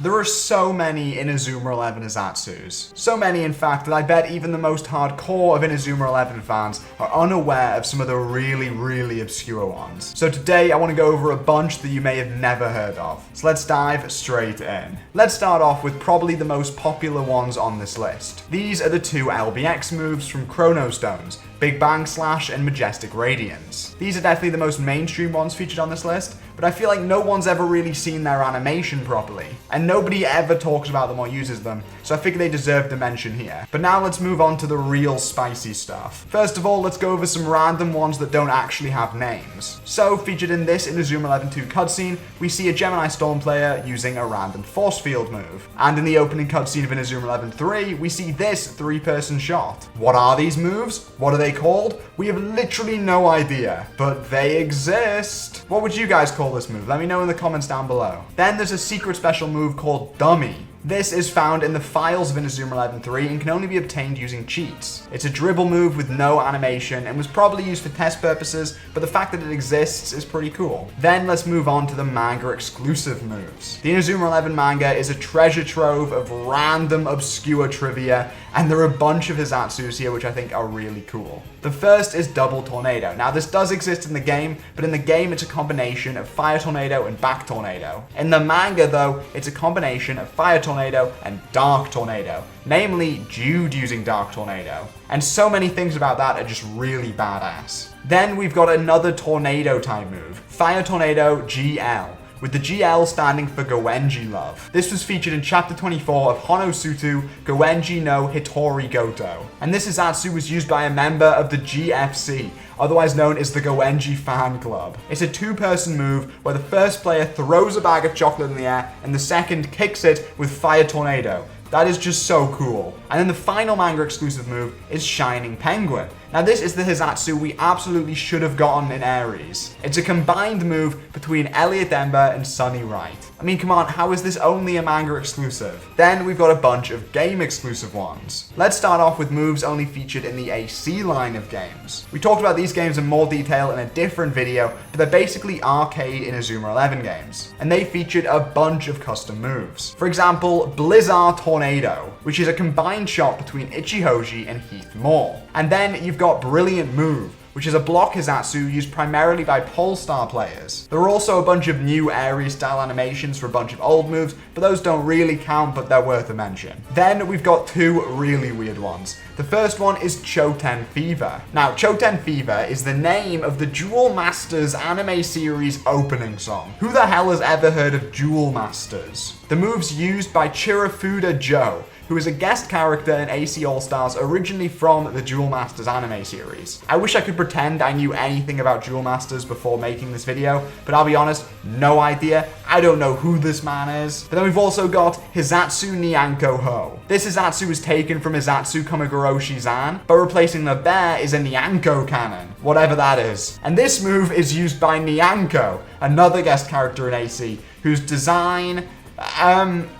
There are so many Inazuma 11 Hissatsus. So many, in fact, that I bet even the most hardcore of Inazuma 11 fans are unaware of some of the really obscure ones. So today, I want to go over a bunch that you may have never heard of. So let's dive straight in. Let's start off with probably the most popular ones on this list. These are the two LBX moves from Chrono Stones, Big Bang Slash and Majestic Radiance. These are definitely the most mainstream ones featured on this list, but I feel like no one's ever really seen their animation properly, and nobody ever talks about them or uses them, so I figure they deserve to mention here. But now let's move on to the real spicy stuff. First of all, let's go over some random ones that don't actually have names. So, featured in this Inazuma 11 2 cutscene, we see a Gemini Storm player using a random force field move. And in the opening cutscene of Inazuma 11 3, we see this 3-person shot. What are these moves? What are they called? We have literally no idea, but they exist. What would you guys call this move? Let me know in the comments down below. Then there's a secret special move called Dummy. This is found in the files of Inazuma 11 3 and can only be obtained using cheats. It's a dribble move with no animation and was probably used for test purposes, but the fact that it exists is pretty cool. Then let's move on to the Manga Exclusive moves. The Inazuma 11 manga is a treasure trove of random obscure trivia, and there are a bunch of Hissatsus here which I think are really cool. The first is Double Tornado. Now this does exist in the game, but in the game it's a combination of Fire Tornado and Back Tornado. In the manga though, it's a combination of Fire Tornado and Dark Tornado, namely Jude using Dark Tornado. And so many things about that are just really badass. Then we've got another tornado type move, Fire Tornado GL, with the GL standing for Goenji Love. This was featured in chapter 24 of Honosutu Goenji no Hitori Goto. And this Hissatsu was used by a member of the GFC, otherwise known as the Goenji Fan Club. It's a 2-person move where the first player throws a bag of chocolate in the air and the second kicks it with Fire Tornado. That is just so cool. And then the final manga exclusive move is Shining Penguin. Now this is the Hissatsu we absolutely should have gotten in Aries. It's a combined move between Elliot Ember and Sunny Wright. I mean, come on, how is this only a manga exclusive? Then we've got a bunch of game exclusive ones. Let's start off with moves only featured in the AC line of games. We talked about these games in more detail in a different video, but they're basically arcade Inazuma 11 games. And they featured a bunch of custom moves. For example, Blizzartornado, which is a combined shot between Ichihoji and Heath Moore. And then you've got Brilliant Move, which is a block Hissatsu used primarily by Polestar players. There are also a bunch of new Aries style animations for a bunch of old moves, but those don't really count, but they're worth a mention. Then we've got two really weird ones. The first one is Choten Fever. Now, Choten Fever is the name of the Duel Masters anime series opening song. Who the hell has ever heard of Duel Masters? The move's used by Chirafuda Joe, who is a guest character in AC All-Stars originally from the Duel Masters anime series. I wish I could pretend I knew anything about Duel Masters before making this video, but I'll be honest, no idea. I don't know who this man is. But then we've also got Hissatsu Nyanko Ho. This Hissatsu is taken from Hissatsu Kamigoroshi Zan, but replacing the bear is a Nyanko cannon, whatever that is. And this move is used by Nyanko, another guest character in AC, whose design,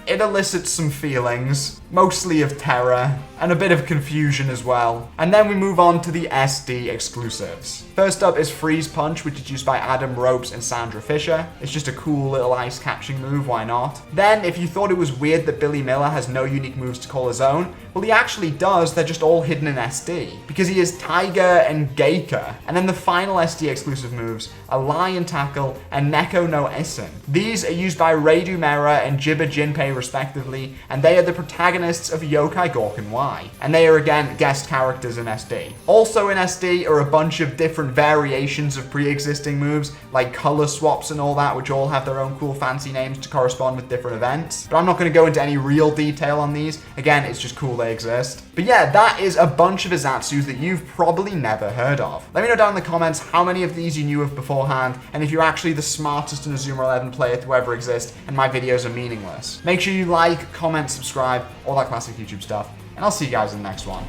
it elicits some feelings, mostly of terror, and a bit of confusion as well. And then we move on to the SD exclusives. First up is Freeze Punch, which is used by Adam Ropes and Sandra Fisher. It's just a cool little ice catching move, why not? Then, if you thought it was weird that Billy Miller has no unique moves to call his own, well he actually does, they're just all hidden in SD, because he is Tiger and Geika. And then the final SD exclusive moves are Lion Tackle and Neko no Isen. These are used by Reidu Mera and Jibba Jinpei respectively, and they are the protagonists of Yokai Gorken Y, and they are again guest characters in SD. Also in SD are a bunch of different variations of pre-existing moves, like color swaps and all that, which all have their own cool fancy names to correspond with different events. But I'm not going to go into any real detail on these. Again, it's just cool they exist. But yeah, that is a bunch of Hissatsus that you've probably never heard of. Let me know down in the comments how many of these you knew of beforehand, and if you're actually the smartest Inazuma 11 player to ever exist, and my videos are meaningless. Make sure you like, comment, subscribe, all that classic YouTube stuff, and I'll see you guys in the next one.